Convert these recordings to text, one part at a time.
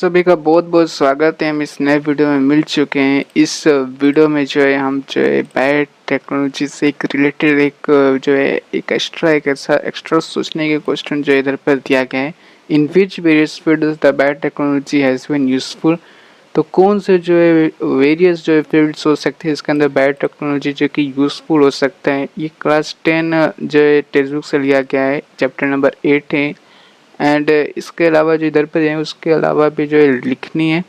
सभी का बहुत बहुत स्वागत है। हम इस नए वीडियो में मिल चुके हैं। इस वीडियो में जो है हम जो है बायो टेक्नोलॉजी से एक रिलेटेड जो है एक ऐसा एक्स्ट्रा सोचने के क्वेश्चन जो इधर पर दिया गया है। In which various fields the biotechnology has been useful. तो कौन से जो है वेरियस जो है फील्ड्स हो सकते हैं इसके अंदर बायो टेक्नोलॉजी जो कि यूजफुल हो सकता है। ये क्लास 10 जो है टेक्स्ट बुक से लिया गया है, चैप्टर नंबर 8 है। एंड इसके अलावा जो इधर पर है उसके अलावा भी जो है लिखनी है।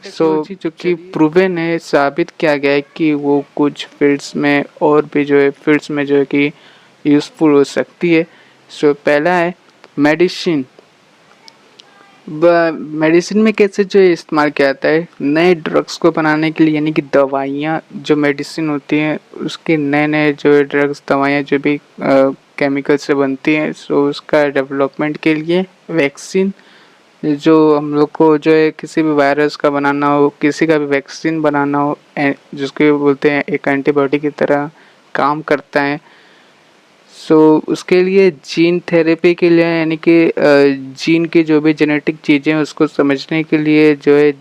जो कि प्रूवन है, साबित किया गया है कि वो कुछ फील्ड्स में और भी जो है फील्ड्स में जो है कि यूज़फुल हो सकती है। पहला है मेडिसिन। मेडिसिन में कैसे जो है इस्तेमाल किया जाता है नए ड्रग्स को बनाने के लिए, यानी कि दवाइयाँ जो मेडिसिन होती हैं उसके नए नए जो है ड्रग्स दवाइयाँ जो भी केमिकल से बनती हैं, उसका डेवलपमेंट के लिए वैक्सीन जो हम लोग को जो है किसी भी वायरस का बनाना हो, किसी का भी वैक्सीन बनाना हो, जिसको बोलते हैं एक एंटीबॉडी की तरह काम करता है। उसके लिए जीन थेरेपी के लिए, यानी कि जीन की जो भी जेनेटिक चीज़ें हैं उसको समझने के लिए जो है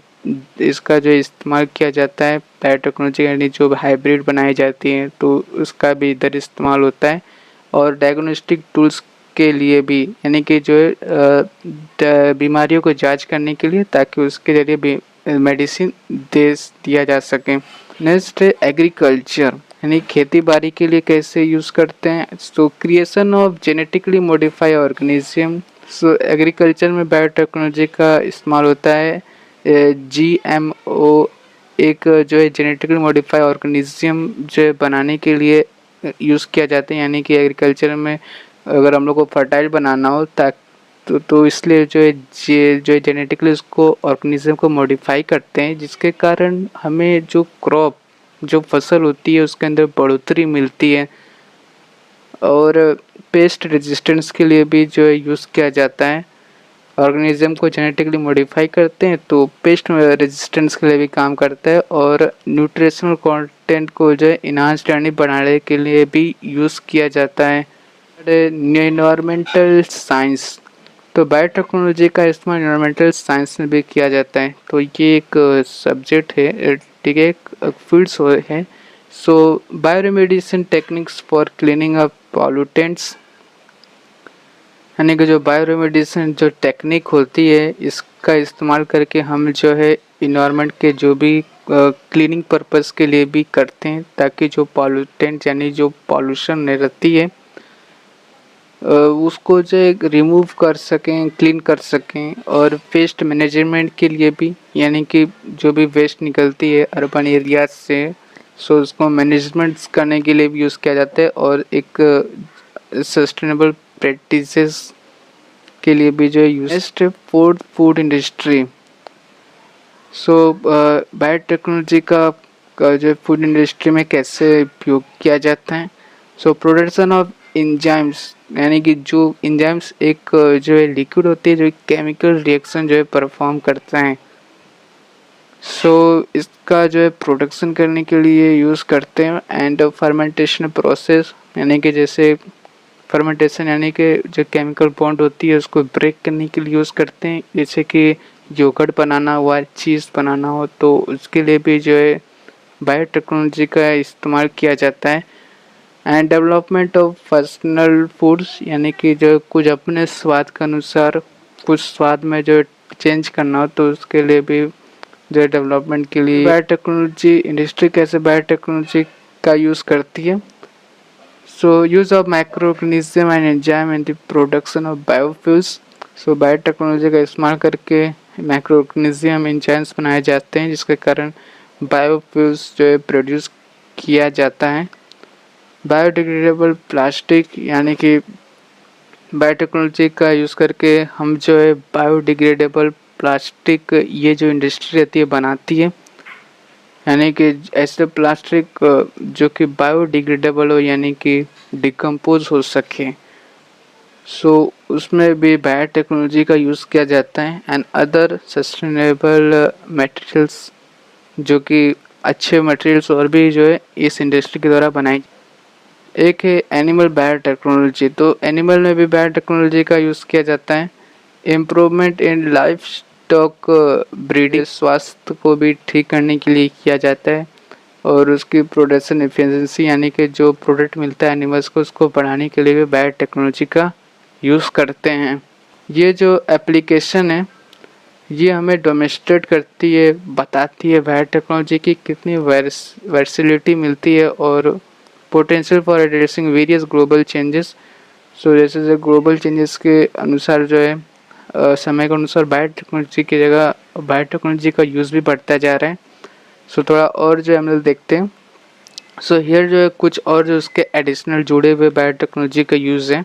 इसका जो इस्तेमाल किया जाता है बायोटेक्नोलॉजी, यानी जो हाइब्रिड बनाई जाती हैं तो उसका भी इधर इस्तेमाल होता है। और डायग्नोस्टिक टूल्स के लिए भी, यानी कि जो है बीमारियों को जांच करने के लिए, ताकि उसके जरिए मेडिसिन दिया जा सके। नेक्स्ट है एग्रीकल्चर, यानी खेती बाड़ी के लिए कैसे यूज़ करते हैं। Creation of genetically modify organism. Agriculture में बायोटेक्नोलॉजी का इस्तेमाल होता है। GMO एक जो है जेनेटिकली मॉडिफाई ऑर्गेनिज्म जो है बनाने के लिए यूज़ किया जाता है, यानी कि एग्रीकल्चर में अगर हम लोग को फर्टाइल बनाना हो तो इसलिए जो है जेनेटिकली उसको ऑर्गेनिज्म को मॉडिफाई करते हैं, जिसके कारण हमें जो फसल होती है उसके अंदर बढ़ोतरी मिलती है। और पेस्ट रेजिस्टेंस के लिए भी जो है यूज़ किया जाता है। ऑर्गेनिज्म को जेनेटिकली मॉडिफाई करते हैं तो पेस्ट रेजिस्टेंस के लिए भी काम करता है, और न्यूट्रिशनल कंटेंट को जो है इन्हांस्ड यानी बढ़ाने के लिए भी यूज़ किया जाता है। एनवायरमेंटल साइंस, तो बायोटेक्नोलॉजी का इस्तेमाल एनवायरमेंटल साइंस में भी किया जाता है। तो ये एक सब्जेक्ट है, ठीक है, एक फील्ड्स है। Bioremediation techniques for cleaning up pollutants, यानी कि जो बायोरेमेडिसिन जो टेक्निक होती है इसका इस्तेमाल करके हम जो है इन्वायरमेंट के जो भी क्लीनिंग पर्पस के लिए भी करते हैं, ताकि जो पॉल्यूटेंट यानी जो पॉल्यूशन रहती है उसको जो है रिमूव कर सकें, क्लीन कर सकें। और वेस्ट मैनेजमेंट के लिए भी, यानी कि जो भी वेस्ट निकलती है अर्बन एरियाज से, उसको मैनेजमेंट करने के लिए भी यूज़ किया जाता है। और एक सस्टेनेबल प्रैक्टिसेस के लिए भी जो है यूज। फूड इंडस्ट्री, बायोटेक्नोलॉजी का जो फूड इंडस्ट्री में कैसे उपयोग किया जाता है। प्रोडक्शन ऑफ एंजाइम्स, यानी कि जो एंजाइम्स एक जो है लिक्विड होती है जो केमिकल रिएक्शन जो है परफॉर्म करता है। इसका जो है प्रोडक्शन करने के लिए यूज़ करते हैं। एंड फर्मेंटेशन प्रोसेस, यानी कि जैसे फर्मेंटेशन यानी कि जो केमिकल बॉन्ड होती है उसको ब्रेक करने के लिए यूज़ करते हैं, जैसे कि योगर्ट बनाना हुआ, चीज़ बनाना हो, तो उसके लिए भी जो है बायोटेक्नोलॉजी का इस्तेमाल किया जाता है। And development of personal foods, यानी कि जो कुछ अपने स्वाद के अनुसार कुछ स्वाद में जो चेंज करना हो तो उसके लिए भी जो डेवलपमेंट के लिए बायोटेक्नोलॉजी इंडस्ट्री कैसे बायोटेक्नोलॉजी का यूज़ करती है। Use of microorganism and enzyme in the production of biofuels. Biotechnology का इस्तेमाल करके माइक्रोऑर्गेनिज्म एंजाइम्स बनाए जाते हैं, जिसके कारण बायोफ्यूल्स जो है प्रोड्यूस किया जाता है। बायोडिग्रेडेबल प्लास्टिक, यानी कि बायोटेक्नोलॉजी का यूज़ करके हम जो है बायोडिग्रेडेबल प्लास्टिक ये जो इंडस्ट्री रहती है बनाती है, यानी कि ऐसे प्लास्टिक जो कि बायोडिग्रेडेबल हो, यानी कि डिकम्पोज हो सके। उसमें भी बायोटेक्नोलॉजी का यूज़ किया जाता है। एंड अदर सस्टेनेबल मटेरियल्स, जो कि अच्छे मटेरियल्स और भी जो है इस इंडस्ट्री के द्वारा बनाई। एक है एनिमल बायोटेक्नोलॉजी, तो एनिमल में भी बायोटेक्नोलॉजी का यूज़ किया जाता है। Improvement in life stock breeding स्वास्थ्य को भी ठीक करने के लिए किया जाता है और उसकी प्रोडक्शन एफिशिएंसी यानी कि जो प्रोडक्ट मिलता है एनिमल्स को उसको बढ़ाने के लिए भी बायोटेक्नोलॉजी का यूज़ करते हैं। ये जो एप्लीकेशन है ये हमें डेमोंस्ट्रेट करती है, बताती है बायोटेक्नोलॉजी की कितनी वर्सिलिटी मिलती है और potential for addressing various global changes. So जैसे ग्लोबल चेंजेस के अनुसार जो है समय के अनुसार बायोटेक्नोलॉजी की जगह बायोटेक्नोलॉजी का यूज़ भी बढ़ता जा रहा है। सो थोड़ा और जो हम लोग देखते हैं। सो हियर जो है कुछ और जो उसके एडिशनल जुड़े हुए बायोटेक्नोलॉजी का यूज़ है।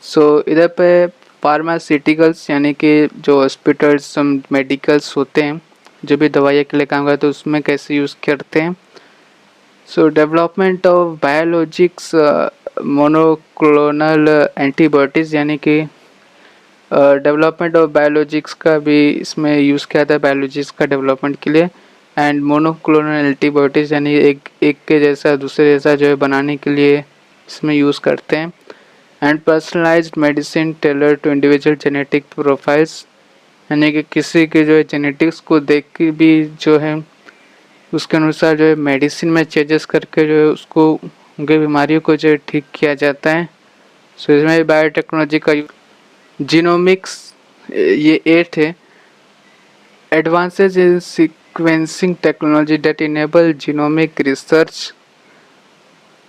सो इधर पे फार्मास्यूटिकल्स यानी कि जो हॉस्पिटल्स मेडिकल्स होते हैं जो भी दवाइयाँ के लिए काम करते हैं उसमें कैसे यूज़ करते हैं। So development of biologics monoclonal antibodies यानी कि डेवलपमेंट ऑफ बायोलॉजिक्स का भी इसमें यूज़ किया था बायोलॉजिक्स का डेवलपमेंट के लिए। एंड मोनोक्लोनल एंटीबॉडीज़ यानी एक के जैसा दूसरे जैसा जो है बनाने के लिए इसमें यूज़ करते हैं। And personalised medicine tailor to individual genetic profiles यानी कि किसी के जो है जेनेटिक्स को देख के भी जो है उसके अनुसार जो है मेडिसिन में चेंजेस करके जो है उसको उनके बीमारियों को जो है ठीक किया जाता है। सो इसमें बायोटेक्नोलॉजी का जीनोमिक्स ये 8 है। Advances in sequencing technology that enable genomic research.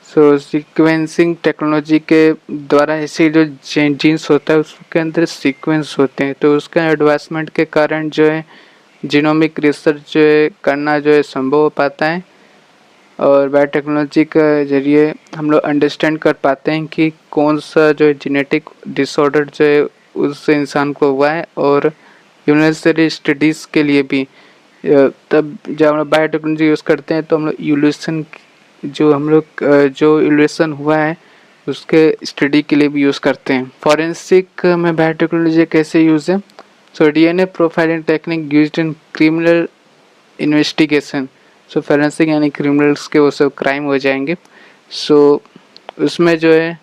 So sequencing technology के द्वारा ऐसे जो जीन्स होता है उसके अंदर सीक्वेंस होते हैं तो उसके एडवांसमेंट के कारण जो है जीनोमिक रिसर्च जो है करना जो है संभव हो पाता है और बायोटेक्नोलॉजी के जरिए हम लोग अंडरस्टैंड कर पाते हैं कि कौन सा जो है जेनेटिक डिसऑर्डर जो है उस इंसान को हुआ है और यूनिवर्सिटी स्टडीज़ के लिए भी तब जब हम लोग बायोटेक्नोलॉजी यूज़ करते हैं तो हम लोग इवोल्यूशन जो इवोल्यूशन हुआ है उसके स्टडी के लिए भी यूज़ करते हैं। फॉरेंसिक में बायोटेक्नोलॉजी कैसे यूज़ है। So DNA profiling technique used in criminal investigation. So forensic यानी क्रिमिनल्स के वो सब क्राइम हो जाएंगे। सो उसमें जो है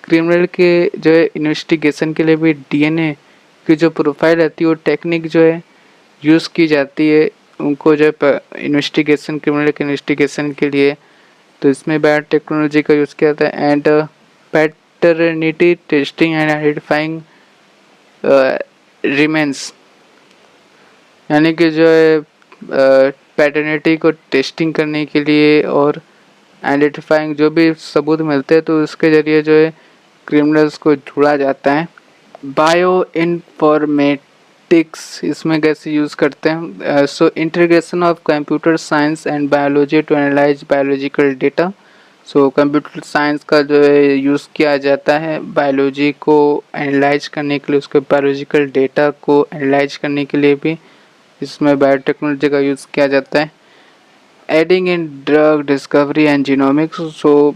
क्रिमिनल के जो है इन्वेस्टिगेशन के लिए भी डीएनए की जो प्रोफाइल रहती है वो टेक्निक जो है यूज़ की जाती है उनको जो है इन्वेस्टिगेशन क्रिमिनल के इन्वेस्टिगेशन के लिए। तो इसमें बायोटेक्नोलॉजी का यूज़ किया जाता है। And paternity testing and identifying remains यानी कि जो है पैटर्निटी को टेस्टिंग करने के लिए और आइडेंटिफाइंग जो भी सबूत मिलते हैं तो उसके ज़रिए जो है क्रिमिनल्स को ढूंढा जाता है। बायो इन्फॉर्मेटिक्स इसमें कैसे यूज़ करते हैं। So integration of computer science and biology to analyse biological data. So computer science का जो है यूज़ किया जाता है बायोलॉजी को एनालाइज करने के लिए उसके बायोलॉजिकल डेटा को एनालाइज करने के लिए भी इसमें बायोटेक्नोलॉजी का यूज़ किया जाता है। Adding in drug discovery and genomics. So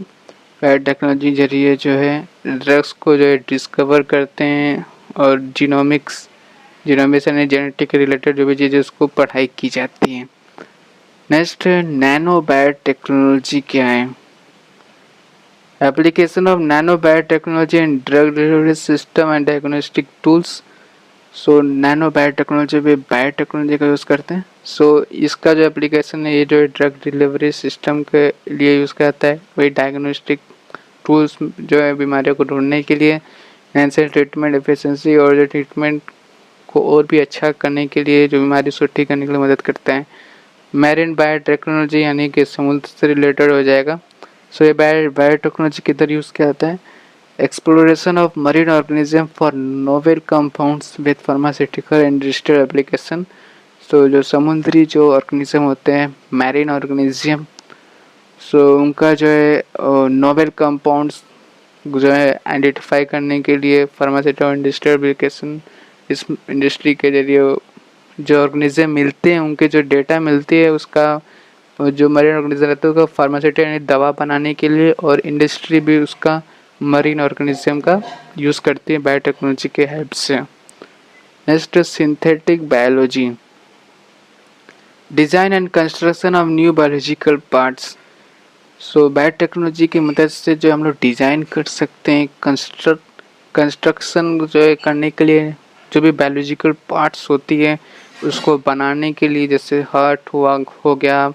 biotechnology जरिए जो है ड्रग्स को जो है डिस्कवर करते हैं और जीनोमिक्स यानी जेनेटिक रिलेटेड जो भी चीज़ें उसको पढ़ाई की जाती है। नेक्स्ट नैनो बायोटेक्नोलॉजी क्या है। Application of nano biotechnology in drug delivery system and diagnostic tools. So nano biotechnology भी बायोटेक्नोलॉजी का यूज़ करते हैं। सो इसका जो एप्लीकेशन है ये जो ड्रग डिलीवरी सिस्टम के लिए यूज़ किया जाता है। वही डायग्नोस्टिक टूल्स जो है बीमारियों को ढूंढने के लिए एंड ट्रीटमेंट एफिशिएंसी और जो ट्रीटमेंट को और भी अच्छा करने के लिए जो बीमारी को ठीक करने के लिए मदद करता है। मैरीन बायोटेक्नोलॉजी यानी कि समुद्र से रिलेटेड हो जाएगा। सो ये बायोटेक्नोलॉजी किधर यूज़ किया जाता है। Exploration of marine organism for novel compounds with pharmaceutical industrial application. So जो समुद्री जो ऑर्गेनिज्म होते हैं मैरीन ऑर्गेनिज्म सो उनका जो है नोवेल कंपाउंड्स जो है आइडेंटिफाई करने के लिए फार्मास्यूटिकल इंडस्ट्रियल एप्लीकेशन इस इंडस्ट्री के जरिए जो ऑर्गेनिज्म मिलते हैं उनके जो डेटा मिलती है उसका जो मरीन ऑर्गेनिज्म रहता है उसका फार्मास्यूटिकल यानी दवा बनाने के लिए और इंडस्ट्री भी उसका मरीन ऑर्गेनिज्म का यूज़ करती है बायोटेक्नोलॉजी के हेल्प से। Next synthetic biology design and construction of new biological parts. So biotechnology की मदद से जो हम लोग डिज़ाइन कर सकते हैं कंस्ट्रक्शन जो है करने के लिए जो भी बायोलॉजिकल पार्ट्स होती है उसको बनाने के लिए, जैसे हार्ट हुआ हो गया,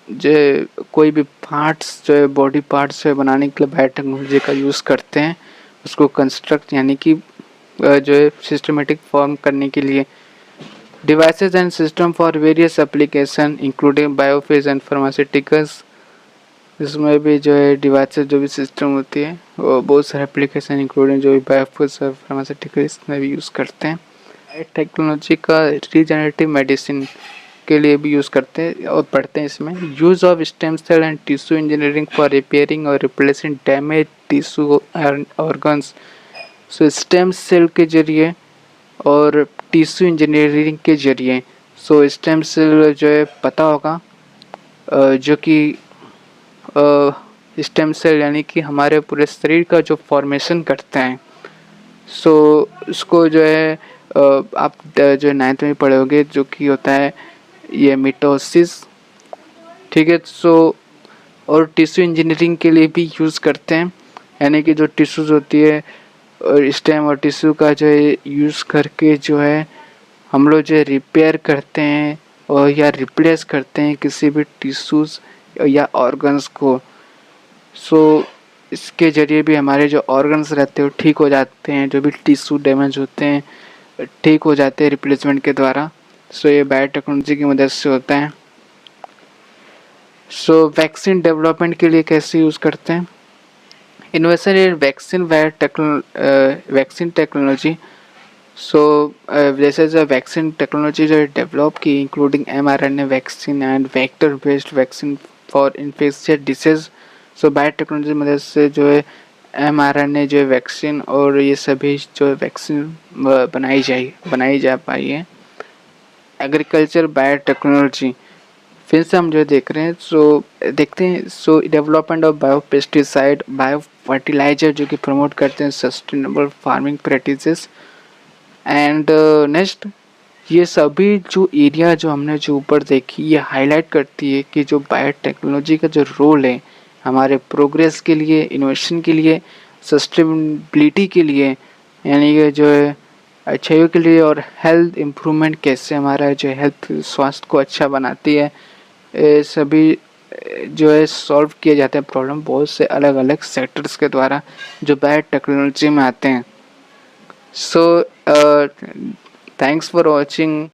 जो कोई भी पार्ट्स जो है बॉडी पार्ट्स जो है बनाने के लिए बायोटेक्नोलॉजी का यूज़ करते हैं, उसको कंस्ट्रक्ट यानी कि जो है सिस्टमेटिक फॉर्म करने के लिए। Devices and system for various application including biofuels and pharmaceuticals, इसमें भी जो है डिवाइसेस जो भी सिस्टम होती है वो बहुत सारे एप्लीकेशन इंक्लूडिंग जो भी बायोफेज और फार्मास्यूटिकल्स में भी यूज़ करते हैं। टेक्नोलॉजी का रीजनरेटिव मेडिसिन के लिए भी यूज़ करते हैं और पढ़ते हैं इसमें। Use of stem cell and tissue engineering for repairing और replacing damage tissue and organs. So stem cell के जरिए और टिश्यू इंजीनियरिंग के जरिए, सो स्टेम सेल जो है पता होगा, जो कि स्टेम सेल यानी कि हमारे पूरे शरीर का जो फॉर्मेशन करते हैं। सो उसको जो है आप जो 9th में पढ़े होंगे, जो कि होता है ये मिटोसिस, ठीक है। सो और टिश्यू इंजीनियरिंग के लिए भी यूज़ करते हैं, यानी कि जो टिश्यूज़ होती है और स्टेम और टिश्यू का जो है यूज़ करके जो है हम लोग जो है रिपेयर करते हैं और या रिप्लेस करते हैं किसी भी टिश्यूज़ या ऑर्गन्स को। सो इसके ज़रिए भी हमारे जो ऑर्गन्स रहते हैं वो ठीक हो जाते हैं, जो भी टिश्यू डैमेज होते हैं ठीक हो जाते हैं रिप्लेसमेंट के द्वारा। सो ये बायोटेक्नोलॉजी की मदद से होता है। सो वैक्सीन डेवलपमेंट के लिए कैसे यूज़ करते हैं? Investor in vaccine technology. So जैसे जो वैक्सीन टेक्नोलॉजी जो डेवलप की, including mRNA vaccine and vector based vaccine for infectious disease. So biotechnology की मदद से जो है mRNA जो है वैक्सीन और ये सभी जो वैक्सीन बनाई जा पाई है। एग्रीकल्चर बायोटेक्नोलॉजी, फिर से हम जो देख रहे हैं, सो देखते हैं। So development of bio pesticide, bio fertiliser जो कि प्रमोट करते हैं sustainable farming practices. And next, ये सभी जो एरिया जो हमने जो ऊपर देखी, ये हाईलाइट करती है कि जो बायोटेक्नोलॉजी का जो रोल है हमारे प्रोग्रेस के लिए, इनोवेशन के लिए, सस्टेनेबिलिटी के लिए, यानी कि जो है अच्छाइयों के लिए, और हेल्थ इम्प्रूवमेंट कैसे हमारा जो हेल्थ स्वास्थ्य को अच्छा बनाती है, सभी जो है सॉल्व किए जाते हैं प्रॉब्लम बहुत से अलग अलग सेक्टर्स के द्वारा जो बायोटेक्नोलॉजी में आते हैं। So thanks for watching.